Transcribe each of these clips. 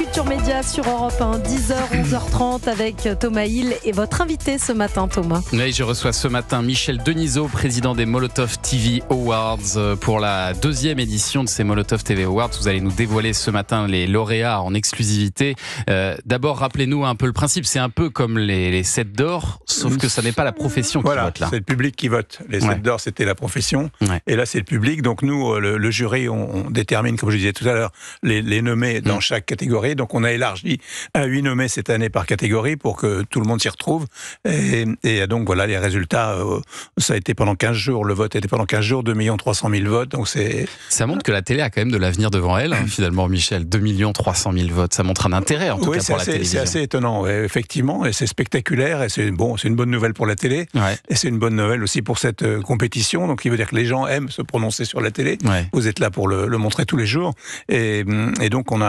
Culture Média sur Europe 1, 10h, 11h30 avec Thomas Hill et votre invité ce matin, Thomas. Oui, je reçois ce matin Michel Denisot, président des Molotov TV Awards. Pour la deuxième édition de ces Molotov TV Awards, vous allez nous dévoiler ce matin les lauréats en exclusivité. D'abord, rappelez-nous un peu le principe. C'est un peu comme les 7 d'or, sauf que ça n'est pas la profession qui vote là. C'est le public qui vote. Les 7 d'or, c'était la profession. Ouais. Et là, c'est le public. Donc nous, le jury, on détermine, comme je disais tout à l'heure, les nommés dans chaque catégorie. Donc on a élargi à 8 nommés cette année par catégorie pour que tout le monde s'y retrouve. Et donc voilà, les résultats, ça a été pendant 15 jours. Le vote a été pendant 15 jours, 2 300 000 votes. Donc ça montre que la télé a quand même de l'avenir devant elle, finalement, Michel. 2 300 000 votes. Ça montre un intérêt, en tout cas, pour la télévision. C'est assez étonnant, effectivement. Et c'est spectaculaire. Et c'est une bonne nouvelle pour la télé. Ouais. Et c'est une bonne nouvelle aussi pour cette compétition. Donc il veut dire que les gens aiment se prononcer sur la télé. Ouais. Vous êtes là pour le montrer tous les jours. Et donc on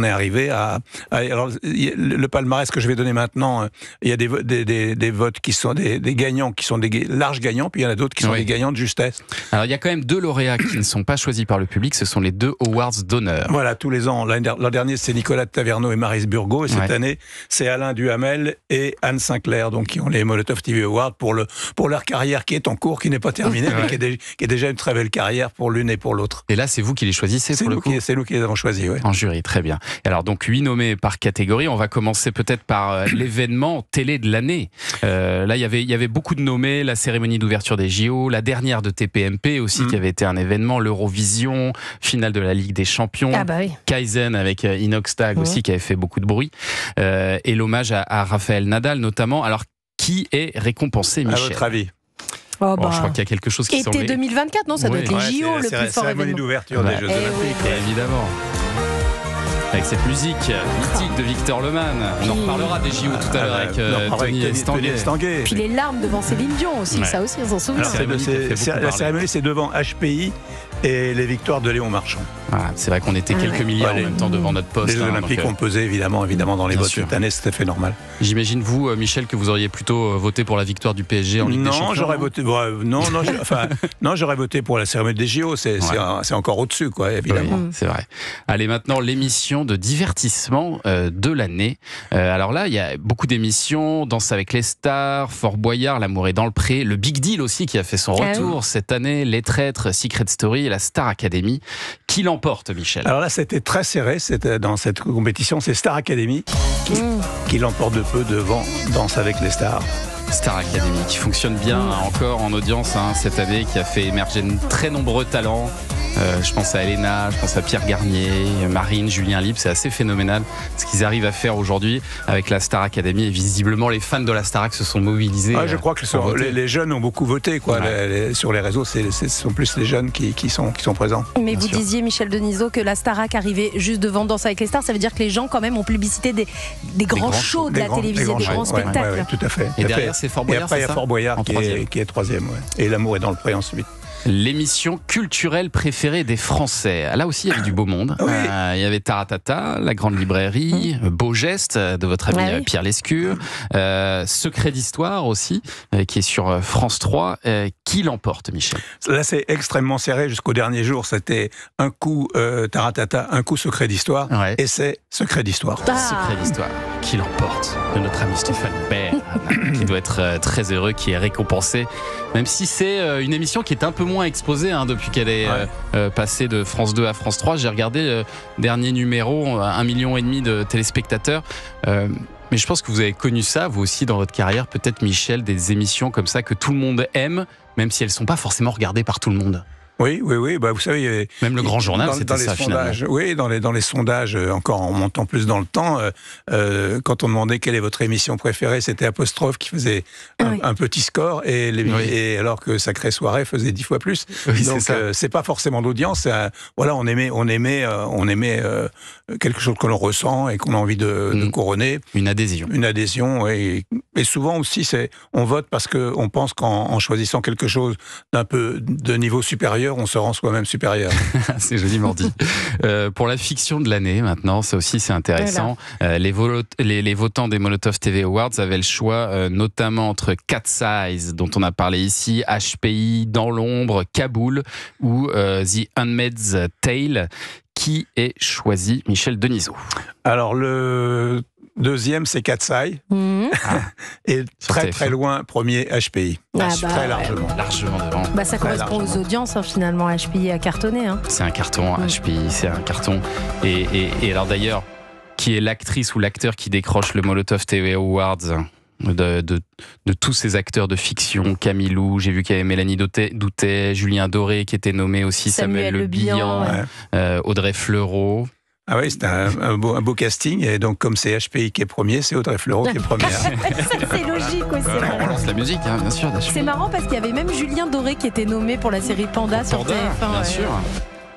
est arrivé à alors le palmarès que je vais donner maintenant, il y a des votes qui sont des gagnants, qui sont des larges gagnants, puis il y en a d'autres qui sont des gagnants de justesse. Alors il y a quand même 2 lauréats qui ne sont pas choisis par le public, ce sont les 2 awards d'honneur. Voilà, tous les ans. L'an dernier, c'est Nicolas de Taverneau et Maryse Burgot, et cette année, c'est Alain Duhamel et Anne Sinclair, donc qui ont les Molotov TV Awards pour leur carrière qui est en cours, qui n'est pas terminée, mais qui est déjà une très belle carrière pour l'une et pour l'autre. Et là, c'est vous qui les choisissez pour le coup ? C'est nous qui les avons choisis, oui. En jury, très bien. Et alors donc 8 nommés par catégorie. On va commencer peut-être par l'événement télé de l'année. Là, il y avait beaucoup de nommés. La cérémonie d'ouverture des JO, la dernière de TPMP aussi, qui avait été un événement, l'Eurovision, finale de la Ligue des Champions, Kaizen avec Inoxtag aussi qui avait fait beaucoup de bruit, et l'hommage à Raphaël Nadal notamment. Alors, qui est récompensé, Michel ? À votre avis ? Je crois qu'il y a quelque chose qui semble... Été 2024, non ? Ça doit être les JO, le plus fort événement. C'est la cérémonie d'ouverture des Jeux Olympiques. Évidemment. Avec cette musique mythique de Victor Lemann. On en reparlera des JO tout à l'heure avec Tony Estanguet. Puis les larmes devant Céline Dion aussi, ça aussi on s'en souvient. La cérémonie, c'est devant HPI et les victoires de Léon Marchand. Voilà, c'est vrai qu'on était quelques milliards en même temps devant notre poste. Les Olympiques ont pesé évidemment dans les votes cette année, c'était fait normal. J'imagine vous, Michel, que vous auriez plutôt voté pour la victoire du PSG en Ligue des Champions. J'aurais voté pour la cérémonie des JO. C'est encore au-dessus, quoi, évidemment. Oui, c'est vrai. Allez, maintenant l'émission de divertissement de l'année. Alors là, il y a beaucoup d'émissions, Danse avec les stars, Fort Boyard, L'amour est dans le pré, le Big Deal aussi qui a fait son retour cette année, Les Traîtres, Secret Story et la Star Academy. Qui l'emporte, Michel ? Alors là, c'était très serré. Dans cette compétition, c'est Star Academy qui l'emporte de peu devant Danse avec les stars. Star Academy qui fonctionne bien encore en audience cette année, qui a fait émerger de très nombreux talents. Je pense à Elena, je pense à Pierre Garnier, Marine, Julien Lippe. C'est assez phénoménal ce qu'ils arrivent à faire aujourd'hui avec la Star Academy. Et visiblement, les fans de la Starac se sont mobilisés. Je crois que les jeunes ont beaucoup voté, quoi. Sur les réseaux, ce sont plus les jeunes qui sont présents. Mais vous disiez, Michel Denisot, que la Starac arrivait juste devant Danse avec les stars. Ça veut dire que les gens, quand même, ont plébiscité des grands shows de la télévision, des grands spectacles. Tout à fait. Et derrière, c'est Fort Boyard. Et après, il y a Fort Boyard qui est troisième. Et L'amour est dans le pré ensuite. L'émission culturelle préférée des Français. Là aussi, il y avait du beau monde. Il y avait Taratata, La Grande Librairie, Beau Geste de votre ami Pierre Lescure, Secret d'Histoire aussi, qui est sur France 3. Qui l'emporte, Michel ? Là, c'est extrêmement serré jusqu'au dernier jour. C'était un coup Taratata, un coup Secret d'Histoire, et c'est Secret d'Histoire. Secret d'Histoire. Qui l'emporte ? De notre ami Stéphane Bern, qui doit être très heureux, qui est récompensé, même si c'est une émission qui est un peu moins exposée depuis qu'elle est passée de France 2 à France 3. J'ai regardé dernier numéro, 1,5 million de téléspectateurs. Mais je pense que vous avez connu ça, vous aussi, dans votre carrière, peut-être, Michel, des émissions comme ça que tout le monde aime, même si elles ne sont pas forcément regardées par tout le monde. Oui. Vous savez, même le Grand Journal, c'était ça finalement. Oui, dans les sondages, encore en montant plus dans le temps, quand on demandait quelle est votre émission préférée, c'était Apostrophe qui faisait un petit score, et alors que Sacrée Soirée faisait 10 fois plus. Donc c'est pas forcément d'audience. On aimait quelque chose que l'on ressent et qu'on a envie de couronner. Une adhésion. Une adhésion, et souvent aussi, on vote parce qu'on pense qu'en choisissant quelque chose d'un peu de niveau supérieur, on se rend soi-même supérieur. C'est joliment dit. Pour la fiction de l'année, maintenant, ça aussi c'est intéressant. Les votants des Molotov TV Awards avaient le choix, notamment entre Cat Size, dont on a parlé ici, HPI, Dans l'ombre, Kaboul ou The Handmaid's Tale. qui est choisi, Michel Denisot? Alors, le deuxième, c'est Katsai. Et très loin, premier, HPI. Très largement. Largement devant. Ça correspond aux audiences, finalement. HPI a cartonné. C'est un carton, HPI, c'est un carton. Et alors d'ailleurs, qui est l'actrice ou l'acteur qui décroche le Molotov TV Awards de tous ces acteurs de fiction, Camilou, j'ai vu qu'il y avait Mélanie Doutet, Julien Doré qui était nommé aussi, Samuel Le Bihan, Audrey Fleurot. Ah oui, c'est un beau casting, et donc comme c'est HPI qui est premier, c'est Audrey Fleurot qui est première. C'est logique aussi. On lance la musique, bien sûr. C'est marrant parce qu'il y avait même Julien Doré qui était nommé pour la série Panda sur TF1. Bien sûr.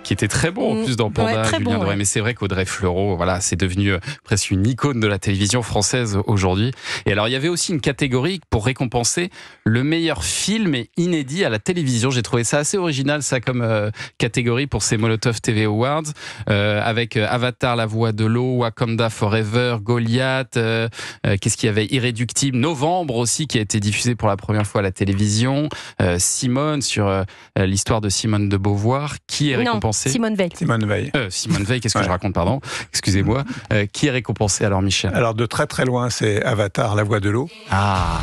Qui était très bon en plus dans Panda, Julien Doré. Mais c'est vrai qu'Audrey Fleurot, voilà, c'est devenu presque une icône de la télévision française aujourd'hui. Et alors il y avait aussi une catégorie pour récompenser le meilleur film inédit à la télévision. J'ai trouvé ça assez original, ça, comme catégorie pour ces Molotov TV Awards, avec Avatar, La Voix de l'eau, Wakanda Forever, Goliath, qu'est-ce qu'il y avait, Irréductible, Novembre aussi, qui a été diffusé pour la première fois à la télévision, Simone, sur l'histoire de Simone de Beauvoir, qui est récompensée. Simone Veil. Simone Veil, qu'est-ce que je raconte, pardon. Excusez-moi. Qui est récompensé alors, Michel? Alors de très loin, c'est Avatar, La Voix de l'eau.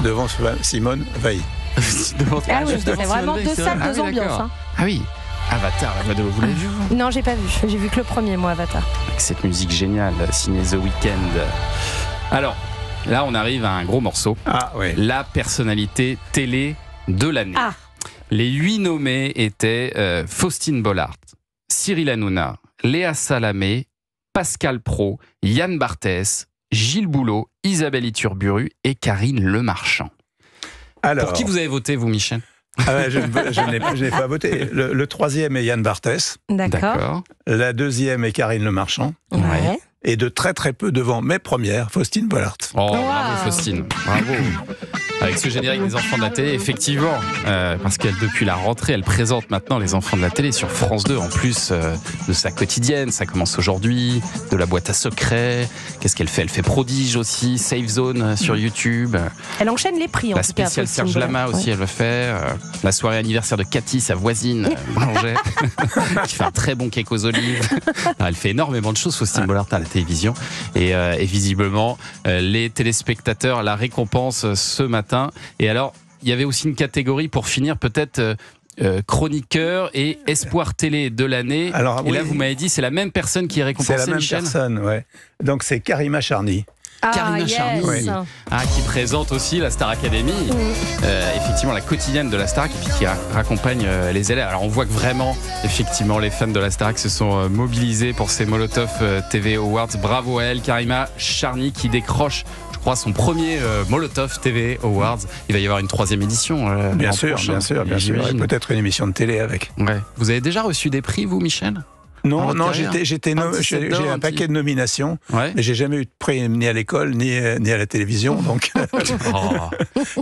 Devant Simone Veil. C'est vraiment deux salles, deux ambiances. Ah oui. Avatar, La Voix de l'eau, vous l'avez vu? Non, j'ai pas vu. J'ai vu que le premier, moi, Avatar. Avec cette musique géniale, signée The Weeknd. Alors, là, on arrive à un gros morceau. La personnalité télé de l'année. Les 8 nommés étaient Faustine Bollard, Cyril Hanouna, Léa Salamé, Pascal Praud, Yann Barthès, Gilles Boulot, Isabelle Iturburu et Karine Lemarchand. Alors, pour qui vous avez voté, vous, Michel? Je n'ai pas voté. Le troisième est Yann Barthès. D'accord. La deuxième est Karine Lemarchand. Ouais. Et de très peu devant, mes premières, Faustine Bollard. Bravo Faustine, bravo. Avec ce générique des enfants de la télé, effectivement, parce qu'elle, depuis la rentrée, elle présente maintenant les enfants de la télé sur France 2, en plus de sa quotidienne. Ça commence aujourd'hui, de la boîte à secrets. Qu'est-ce qu'elle fait? Elle fait Prodige aussi, Safe Zone sur YouTube. Elle enchaîne les prix, en la tout cas. La spéciale Serge Lama aussi, elle le fait. La soirée anniversaire de Cathy, sa voisine, boulangère, qui fait un très bon cake aux olives. Elle fait énormément de choses, Faustine Bollard, à la télévision. Et visiblement, les téléspectateurs la récompensent ce matin. Et alors, il y avait aussi une catégorie pour finir, peut-être chroniqueur et espoir télé de l'année. Alors, et là, vous m'avez dit, c'est la même personne qui est récompensée, C'est la même personne, ouais. Donc, c'est Karima Charny. Karima Charny, qui présente aussi la Star Academy, effectivement la quotidienne de la Starac, et puis qui raccompagne les élèves. Alors on voit que vraiment, effectivement, les fans de la Starac se sont mobilisés pour ces Molotov TV Awards. Bravo à elle, Karima Charny, qui décroche, je crois, son premier Molotov TV Awards. Il va y avoir une 3e édition. Bien sûr. Et peut-être une émission de télé avec. Ouais. Vous avez déjà reçu des prix, vous, Michel? Non, j'ai un paquet de nominations, mais j'ai jamais eu de prix ni à l'école ni à la télévision. Donc,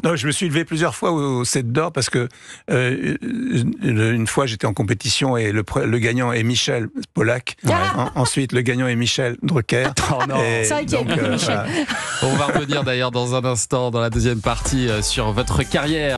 non, je me suis levé plusieurs fois au 7 d'or parce que une fois j'étais en compétition et le gagnant est Michel Polac. Ensuite, le gagnant est Michel Drucker. C'est vrai qu'il y a Michel. On va revenir d'ailleurs dans un instant, dans la deuxième partie, sur votre carrière.